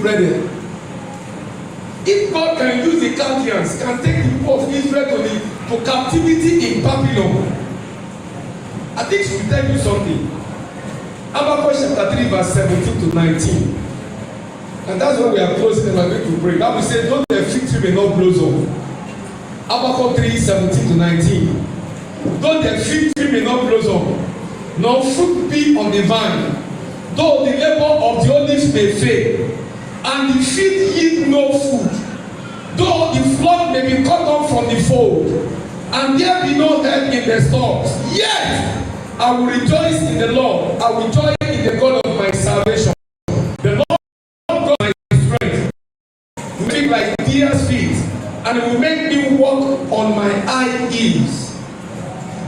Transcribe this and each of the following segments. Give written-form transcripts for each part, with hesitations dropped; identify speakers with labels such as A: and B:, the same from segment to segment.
A: brethren. If God can use the Chaldeans, can take the people of Israel to captivity in Babylon, I think she will tell you something. Habakkuk chapter 3 verse 17 to 19. And that's when we are closing and we are going to pray. That will say, though the fig tree may not blossom. Habakkuk 3, 17 to 19. Though the fig tree may not blossom, nor fruit be on the vine, though the labor of the olives may fail, and the field yield no food, though the flock may be cut off from the fold, and there be no head in the stalls, yet I will rejoice in the Lord. I will joy in the God of my salvation. The Lord God my strength will make like deer's feet, and will make me walk on my high heels.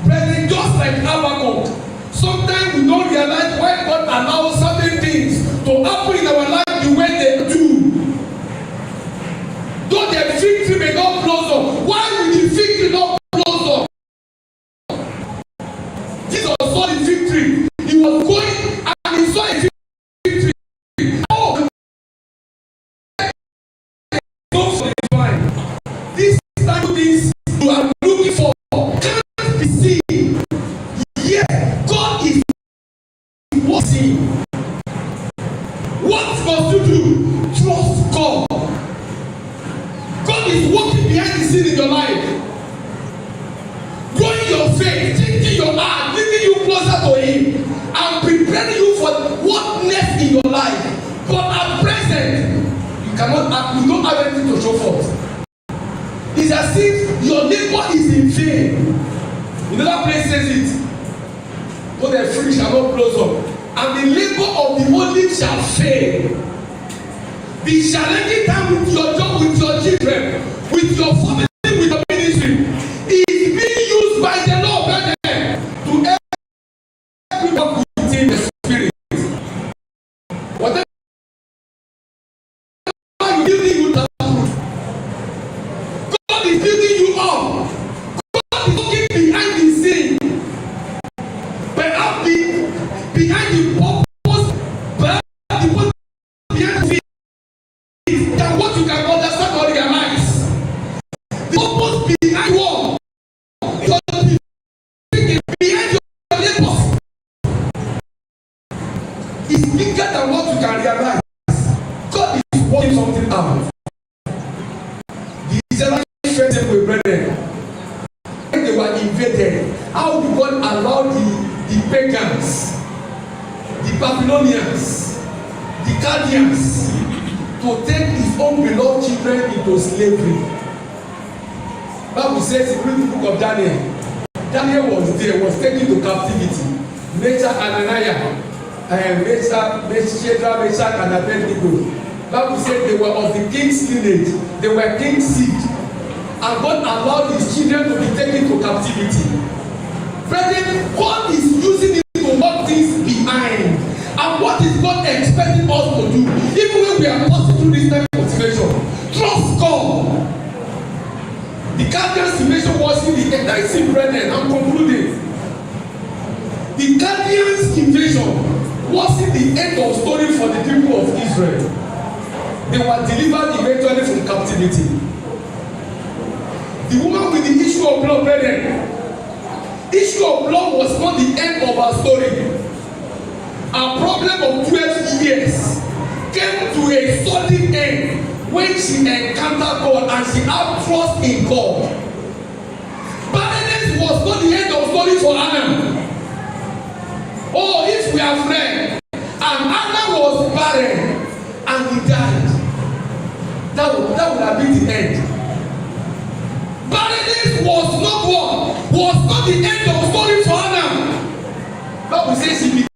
A: Brethren, just like Habakkuk, sometimes we don't realize why God allows certain things to happen in our life the way they do. Though the fig tree may not blossom, why will the fig tree not blossom? Jesus saw the fig tree. He was going and he saw a fig tree. Oh, these type of things you are looking for can't be seen. Yes, God is watching. What must you do? Trust God. God is working behind the scene in your life, growing your faith, changing your heart, leading you closer to Him, and preparing you for what next in your life. But at present, you don't have anything to show forth. It's as if your labor is in vain. Another place says it. Though the fruit shall not blossom, and the labor of the olive shall fail. The challenging time with your job, with your children, with your family, with your ministry, is being used by the Lord to help you work within the Spirit. Whatever you building, you will fruit. God is building you up. God is looking behind the scene. Perhaps behind the purpose, perhaps the purpose behind the scene than what you can understand or realize. The purpose behind what? Your thinking behind your labor is bigger than what you can realize. God is working something out. The Israelites fed with brethren. When they were invaded, how did God allow the pagans, the Babylonians, the Chaldeans to take His own beloved children into slavery? Bible says in the book of Daniel, Daniel was there, was taken to captivity. Meshach, Ananiah, Meshach, and Abednego. Bible said they were of the king's lineage. They were king's seed. And God allowed His children to be taken to captivity. Brethren, God is using it to work things behind. And what is God expecting us to do? Even when we are passing through this type of situation, trust God. The Chaldean situation was in the end. That is in brethren. I'm concluding. The Chaldean invasion wasn't the end of story for the people of Israel. They were delivered eventually from captivity. The woman with the issue of blood, brethren, issue of blood was not the end of her story. Her problem of 12 years came to a sudden end when she encountered God and she had trust in God. Barrenness was not the end of story for Anna. Oh, if we have read, and Anna was barren and he died, that would have been the end. Barrenness was not what? Was not the end of story for Anna. Bible says she